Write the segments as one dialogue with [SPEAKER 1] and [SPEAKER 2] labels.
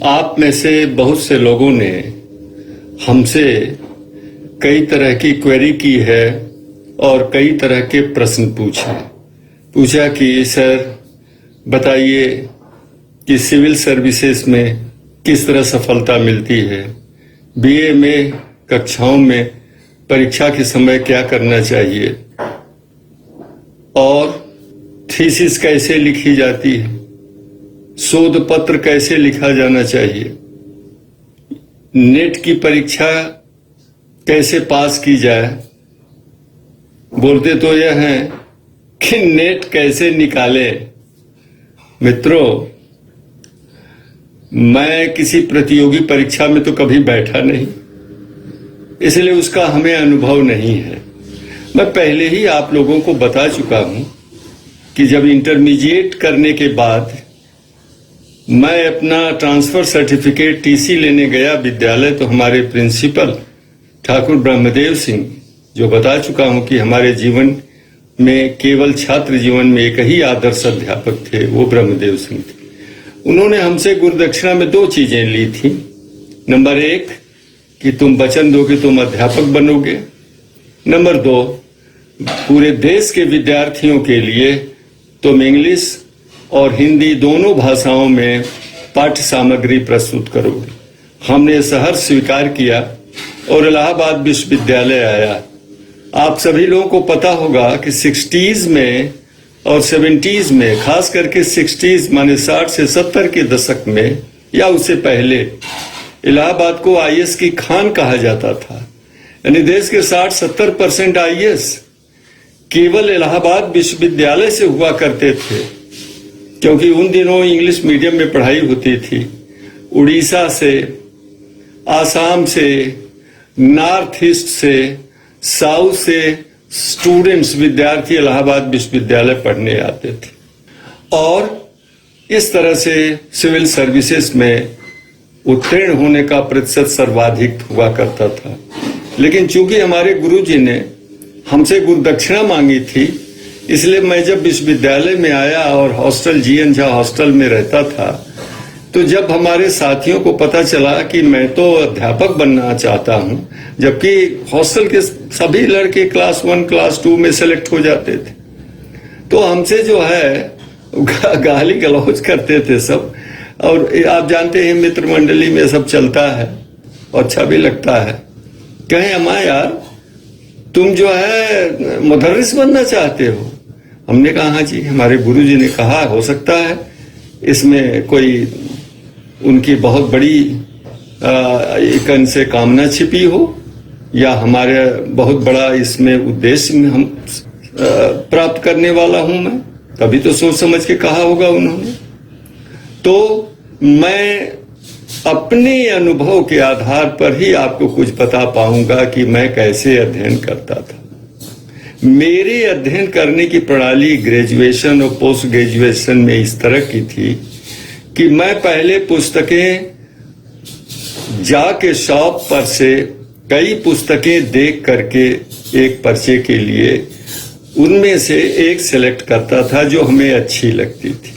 [SPEAKER 1] आप में से बहुत से लोगों ने हमसे कई तरह की क्वेरी की है और कई तरह के प्रश्न पूछा कि सर बताइए कि सिविल सर्विसेज में किस तरह सफलता मिलती है, बीए में कक्षाओं में परीक्षा के समय क्या करना चाहिए और थीसिस कैसे लिखी जाती है, शोध पत्र कैसे लिखा जाना चाहिए, नेट की परीक्षा कैसे पास की जाए। बोलते तो यह है कि नेट कैसे निकाले। मित्रों, मैं किसी प्रतियोगी परीक्षा में तो कभी बैठा नहीं, इसलिए उसका हमें अनुभव नहीं है। मैं पहले ही आप लोगों को बता चुका हूं कि जब इंटरमीडिएट करने के बाद मैं अपना ट्रांसफर सर्टिफिकेट टीसी लेने गया विद्यालय, तो हमारे प्रिंसिपल ठाकुर ब्रह्मदेव सिंह, जो बता चुका हूं कि हमारे जीवन में केवल छात्र जीवन में एक ही आदर्श अध्यापक थे, वो ब्रह्मदेव सिंह थे। उन्होंने हमसे गुरुदक्षिणा में 2 चीजें ली थी। नंबर 1 कि तुम वचन दो कि तुम अध्यापक बनोगे। नंबर 2, पूरे देश के विद्यार्थियों के लिए तुम इंग्लिश और हिंदी दोनों भाषाओं में पाठ्य सामग्री प्रस्तुत करोगे। हमने सहर्ष स्वीकार किया और इलाहाबाद विश्वविद्यालय आया। आप सभी लोगों को पता होगा कि 60s में और 70s में, खास करके 60s माने 60 से 70 के दशक में या उससे पहले, इलाहाबाद को आईएएस की खान कहा जाता था। यानी देश के 60-70% आईएएस केवल इलाहाबाद विश्वविद्यालय से हुआ करते थे, क्योंकि उन दिनों इंग्लिश मीडियम में पढ़ाई होती थी। उड़ीसा से, आसाम से, नॉर्थ ईस्ट से, साउथ से स्टूडेंट्स, विद्यार्थी इलाहाबाद विश्वविद्यालय पढ़ने आते थे और इस तरह से सिविल सर्विसेज में उत्तीर्ण होने का प्रतिशत सर्वाधिक हुआ करता था। लेकिन चूंकि हमारे गुरुजी ने हमसे गुरुदक्षिणा मांगी थी, इसलिए मैं जब विश्वविद्यालय में आया और हॉस्टल जीएन झा हॉस्टल में रहता था, तो जब हमारे साथियों को पता चला कि मैं तो अध्यापक बनना चाहता हूं, जबकि हॉस्टल के सभी लड़के क्लास 1 क्लास 2 में सेलेक्ट हो जाते थे, तो हमसे जो है गाली गलौज करते थे सब। और आप जानते हैं मित्र मंडली में सब चलता है और अच्छा भी लगता है। कहें अम्मा यार, तुम जो है मुदर्रिस बनना चाहते हो? हमने कहा हाँ जी। हमारे गुरुजी ने कहा हो सकता है इसमें कोई उनकी बहुत बड़ी एक से कामना छिपी हो, या हमारे बहुत बड़ा इसमें उद्देश्य में हम प्राप्त करने वाला हूं मैं, तभी तो सोच समझ के कहा होगा उन्होंने। तो मैं अपने अनुभव के आधार पर ही आपको कुछ बता पाऊंगा कि मैं कैसे अध्ययन करता था। मेरे अध्ययन करने की प्रणाली ग्रेजुएशन और पोस्ट ग्रेजुएशन में इस तरह की थी कि मैं पहले पुस्तकें जाके शॉप पर से कई पुस्तकें देख करके एक पर्चे के लिए उनमें से एक सेलेक्ट करता था जो हमें अच्छी लगती थी।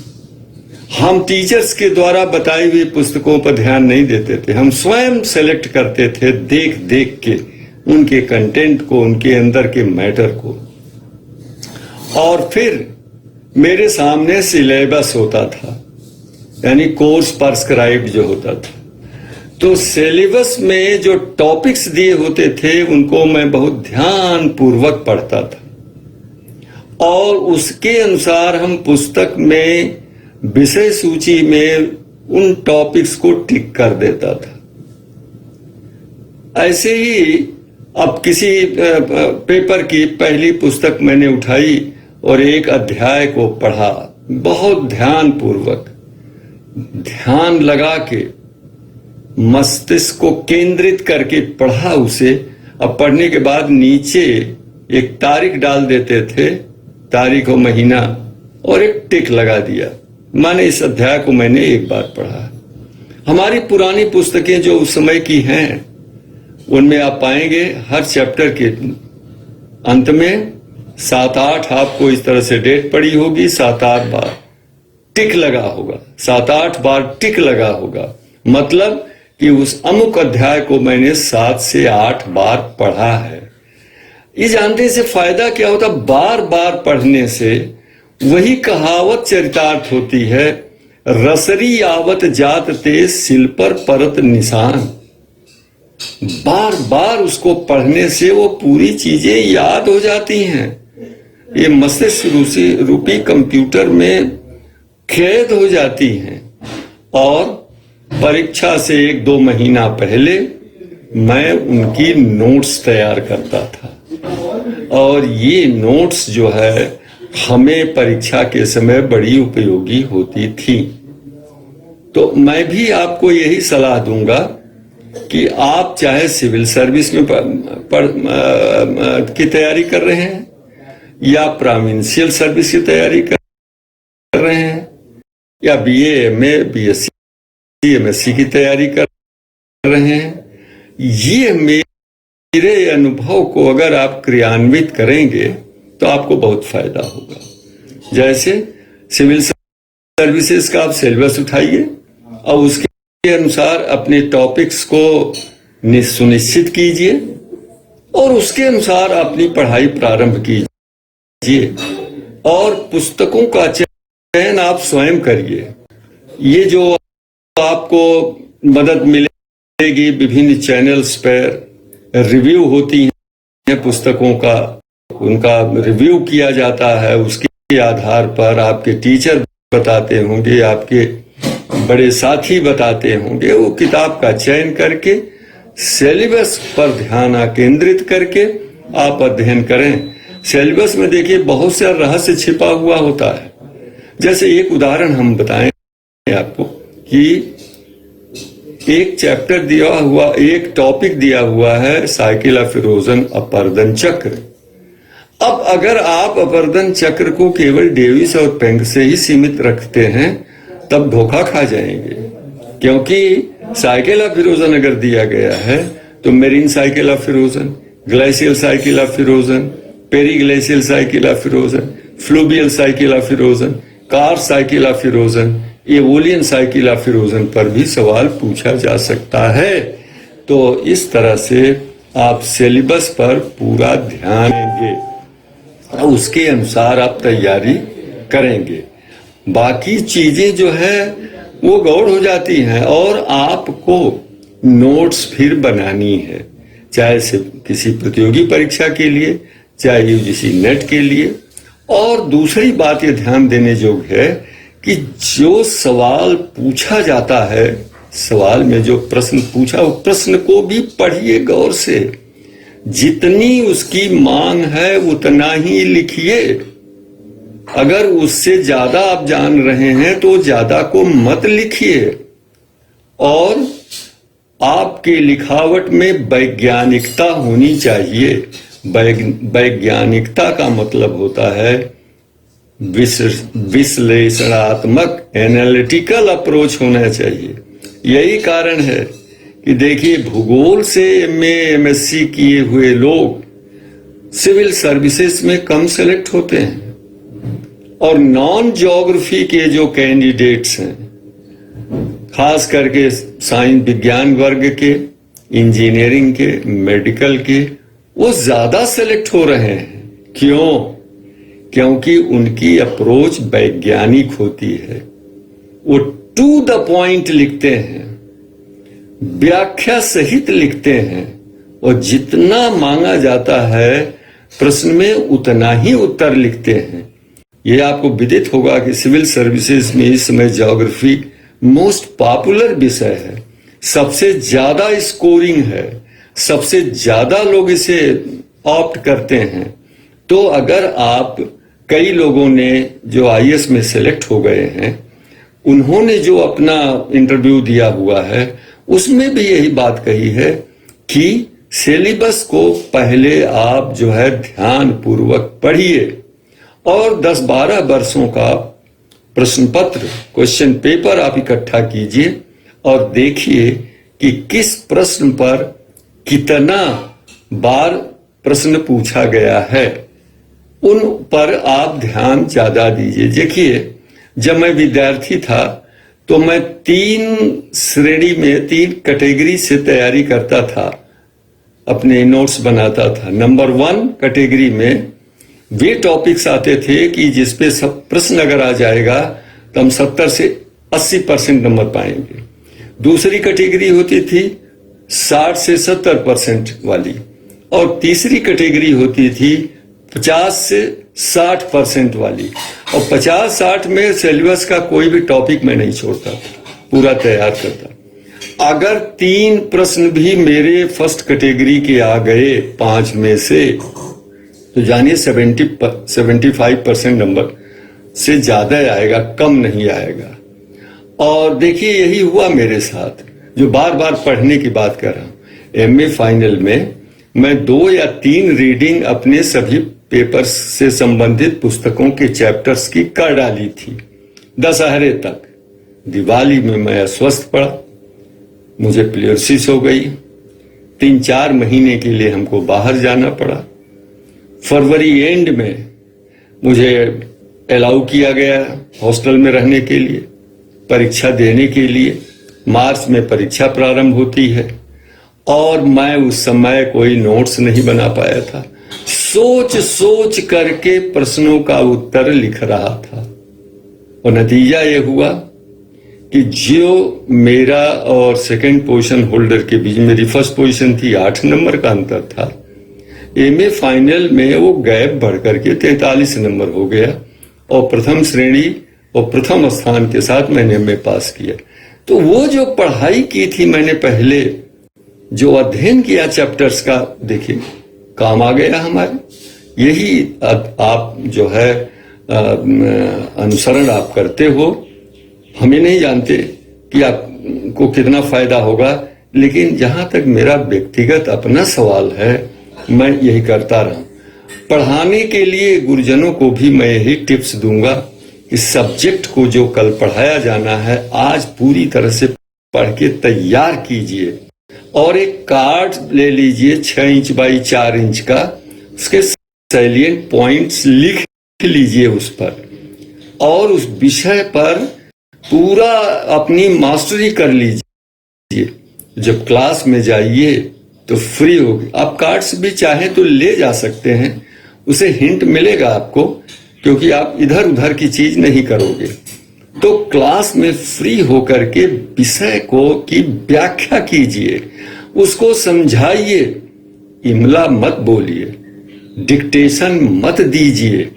[SPEAKER 1] हम टीचर्स के द्वारा बताई हुई पुस्तकों पर ध्यान नहीं देते थे, हम स्वयं सेलेक्ट करते थे देख देख के उनके कंटेंट को, उनके अंदर के मैटर को। और फिर मेरे सामने सिलेबस होता था, यानी कोर्स प्रिस्क्राइब्ड जो होता था। तो सिलेबस में जो टॉपिक्स दिए होते थे उनको मैं बहुत ध्यान पूर्वक पढ़ता था और उसके अनुसार हम पुस्तक में विषय सूची में उन टॉपिक्स को टिक कर देता था। ऐसे ही अब किसी पेपर की पहली पुस्तक मैंने उठाई और एक अध्याय को पढ़ा, बहुत ध्यान पूर्वक, ध्यान लगा के, मस्तिष्क को केंद्रित करके पढ़ा उसे। अब पढ़ने के बाद नीचे एक तारीख डाल देते थे, तारीख और महीना, और एक टिक लगा दिया, माने इस अध्याय को मैंने एक बार पढ़ा। हमारी पुरानी पुस्तकें जो उस समय की हैं उनमें आप पाएंगे हर चैप्टर के अंत में 7-8 आपको इस तरह से डेट पड़ी होगी, 7-8 बार टिक लगा होगा, 7-8 बार टिक लगा होगा, मतलब कि उस अमुक अध्याय को मैंने 7 से 8 बार पढ़ा है। ये जानने से फायदा क्या होता? बार बार पढ़ने से वही कहावत चरितार्थ होती है, रसरी आवत जात ते सिल पर परत निशान। बार बार उसको पढ़ने से वो पूरी चीजें याद हो जाती हैं। ये मस्तिष्क रूपी कंप्यूटर में कैद हो जाती हैं। और परीक्षा से 1-2 महीना पहले मैं उनकी नोट्स तैयार करता था, और ये नोट्स जो है हमें परीक्षा के समय बड़ी उपयोगी होती थी। तो मैं भी आपको यही सलाह दूंगा कि आप चाहे सिविल सर्विस में की तैयारी कर रहे हैं या प्रोविंशियल सर्विस की तैयारी कर रहे हैं या बीए, एमए, बीएससी, एमएससी की तैयारी कर रहे हैं, ये मेरे अनुभव को अगर आप क्रियान्वित करेंगे तो आपको बहुत फायदा होगा। जैसे सिविल सर्विसेज का आप सिलेबस उठाइए और उसके अनुसार अपने टॉपिक्स को सुनिश्चित कीजिए और उसके अनुसार अपनी पढ़ाई प्रारंभ कीजिए, और पुस्तकों का चयन आप स्वयं करिए। ये जो आपको मदद मिलेगी, विभिन्न चैनल्स पर रिव्यू होती है पुस्तकों का, उनका रिव्यू किया जाता है, उसके आधार पर आपके टीचर बताते होंगे, आपके बड़े साथी बताते होंगे, वो किताब का चयन करके सिलेबस पर ध्यान केंद्रित करके आप अध्ययन करें। सिलेबस में देखिए बहुत सा रहस्य छिपा हुआ होता है। जैसे एक उदाहरण हम बताएं आपको कि एक चैप्टर दिया हुआ, एक टॉपिक दिया हुआ है साइकिल ऑफ इरोजन, अपर्दन चक्र। अब अगर आप अपर्दन चक्र को केवल डेविस और पेंग से ही सीमित रखते हैं तब धोखा खा जाएंगे, क्योंकि साइकिल ऑफ इरोजन अगर दिया गया है तो marine cycle of erosion, glacial cycle of erosion, periglacial cycle of erosion, fluvial cycle of erosion, karst cycle of erosion, aeolian cycle of erosion पर भी सवाल पूछा जा सकता है। तो इस तरह से आप सिलेबस पर पूरा ध्यान देंगे, उसके अनुसार आप तैयारी करेंगे। बाकी चीजें जो है वो गौड़ हो जाती हैं, और आपको नोट्स फिर बनानी है, चाहे किसी प्रतियोगी परीक्षा के लिए, चाहे यूजीसी नेट के लिए। और दूसरी बात ये ध्यान देने योग्य है कि जो सवाल पूछा जाता है, सवाल में जो प्रश्न पूछा, वो प्रश्न को भी पढ़िए गौर से। जितनी उसकी मांग है उतना ही लिखिए। अगर उससे ज्यादा आप जान रहे हैं तो ज्यादा को मत लिखिए। और आपके लिखावट में वैज्ञानिकता होनी चाहिए। वैज्ञानिकता का मतलब होता है विश्लेषणात्मक, एनालिटिकल अप्रोच होना चाहिए। यही कारण है कि देखिए भूगोल से एमए, एमएससी किए हुए लोग सिविल सर्विसेज में कम सेलेक्ट होते हैं, और नॉन ज्योग्राफी के जो कैंडिडेट्स हैं, खास करके साइंस विज्ञान वर्ग के, इंजीनियरिंग के, मेडिकल के, वो ज्यादा सेलेक्ट हो रहे हैं। क्यों? क्योंकि उनकी अप्रोच वैज्ञानिक होती है, वो टू द पॉइंट लिखते हैं, व्याख्या सहित लिखते हैं, और जितना मांगा जाता है प्रश्न में उतना ही उत्तर लिखते हैं। यह आपको विदित होगा कि सिविल सर्विसेज में इस समय ज्योग्राफी मोस्ट पॉपुलर विषय है, सबसे ज्यादा स्कोरिंग है, सबसे ज्यादा लोग इसे ऑप्ट करते हैं। तो अगर आप, कई लोगों ने जो आईएएस में सेलेक्ट हो गए हैं, उन्होंने जो अपना इंटरव्यू दिया हुआ है उसमें भी यही बात कही है कि सिलेबस को पहले आप जो है ध्यान पूर्वक पढ़िए, और 10-12 वर्षों का प्रश्न पत्र, क्वेश्चन पेपर आप इकट्ठा कीजिए और देखिए कि किस प्रश्न पर कितना बार प्रश्न पूछा गया है, उन पर आप ध्यान ज्यादा दीजिए। देखिए जब मैं विद्यार्थी था तो मैं 3 श्रेणी में 3 कैटेगरी से तैयारी करता था, अपने नोट्स बनाता था। नंबर 1 कैटेगरी में वे टॉपिक्स आते थे कि जिसपे सब प्रश्न अगर आ जाएगा तो हम 70 से 80% नंबर पाएंगे। दूसरी कैटेगरी होती थी 60 से 70% वाली, और तीसरी कैटेगरी होती थी 50 से 60% वाली। और 50-60 में सिलेबस का कोई भी टॉपिक मैं नहीं छोड़ता था, पूरा तैयार करता। अगर 3 प्रश्न भी मेरे फर्स्ट कैटेगरी के आ गए 5 में से, तो जानिए 75% नंबर से ज्यादा आएगा, कम नहीं आएगा। और देखिए यही हुआ मेरे साथ, जो बार बार पढ़ने की बात कर रहा हूं। एमए फाइनल में मैं 2 या 3 रीडिंग अपने सभी पेपर्स से संबंधित पुस्तकों के चैप्टर्स की कर डाली थी दशहरे तक। दिवाली में मैं अस्वस्थ पड़ा, मुझे प्लेरिसिस हो गई, 3-4 महीने के लिए हमको बाहर जाना पड़ा। फरवरी एंड में मुझे अलाउ किया गया हॉस्टल में रहने के लिए, परीक्षा देने के लिए। मार्च में परीक्षा प्रारंभ होती है और मैं उस समय कोई नोट्स नहीं बना पाया था। सोच सोच करके प्रश्नों का उत्तर लिख रहा था, और नतीजा ये हुआ कि जो मेरा और सेकंड पोजीशन होल्डर के बीच, मेरी फर्स्ट पोजीशन थी, 8 नंबर का अंतर था। एमए फाइनल में वो गैप बढ़ करके 43 नंबर हो गया, और प्रथम श्रेणी और प्रथम स्थान के साथ मैंने एमए पास किया। तो वो जो पढ़ाई की थी मैंने पहले, जो अध्ययन किया चैप्टर्स का, देखिए काम आ गया हमारे। यही आप जो है अनुसरण आप करते हो। हमें नहीं जानते कि आपको कितना फायदा होगा, लेकिन जहां तक मेरा व्यक्तिगत अपना सवाल है, मैं यही करता रहा। पढ़ाने के लिए गुरुजनों को भी मैं यही टिप्स दूंगा कि सब्जेक्ट को जो कल पढ़ाया जाना है, आज पूरी तरह से पढ़ के तैयार कीजिए, और एक कार्ड ले लीजिए 6 इंच बाई 4 इंच का, उसके सैलिएंट पॉइंट्स लिख लीजिए उस पर, और उस विषय पर पूरा अपनी मास्टरी कर लीजिए। जब क्लास में जाइए तो फ्री होगी। आप कार्ड्स भी चाहें तो ले जा सकते हैं, उसे हिंट मिलेगा आपको, क्योंकि आप इधर उधर की चीज नहीं करोगे। तो क्लास में फ्री होकर के विषय को की व्याख्या कीजिए, उसको समझाइए। इमला मत बोलिए, डिक्टेशन मत दीजिए,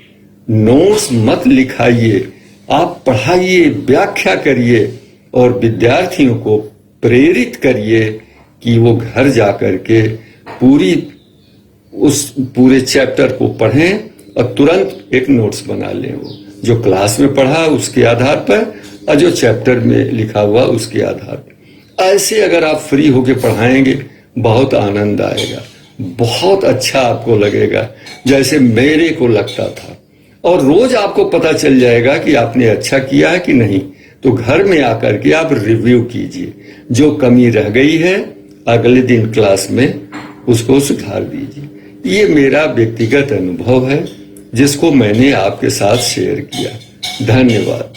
[SPEAKER 1] नोट्स मत लिखाइए, आप पढ़ाइए, व्याख्या करिए, और विद्यार्थियों को प्रेरित करिए कि वो घर जाकर के पूरे चैप्टर को पढ़ें और तुरंत एक नोट्स बना लें। वो जो क्लास में पढ़ा उसके आधार पर, और जो चैप्टर में लिखा हुआ उसके आधार पर। ऐसे अगर आप फ्री होके पढ़ाएंगे, बहुत आनंद आएगा, बहुत अच्छा आपको लगेगा, जैसे मेरे को लगता था। और रोज आपको पता चल जाएगा कि आपने अच्छा किया है कि नहीं। तो घर में आकर के आप रिव्यू कीजिए, जो कमी रह गई है अगले दिन क्लास में उसको सुधार दीजिए। ये मेरा व्यक्तिगत अनुभव है, जिसको मैंने आपके साथ शेयर किया। धन्यवाद।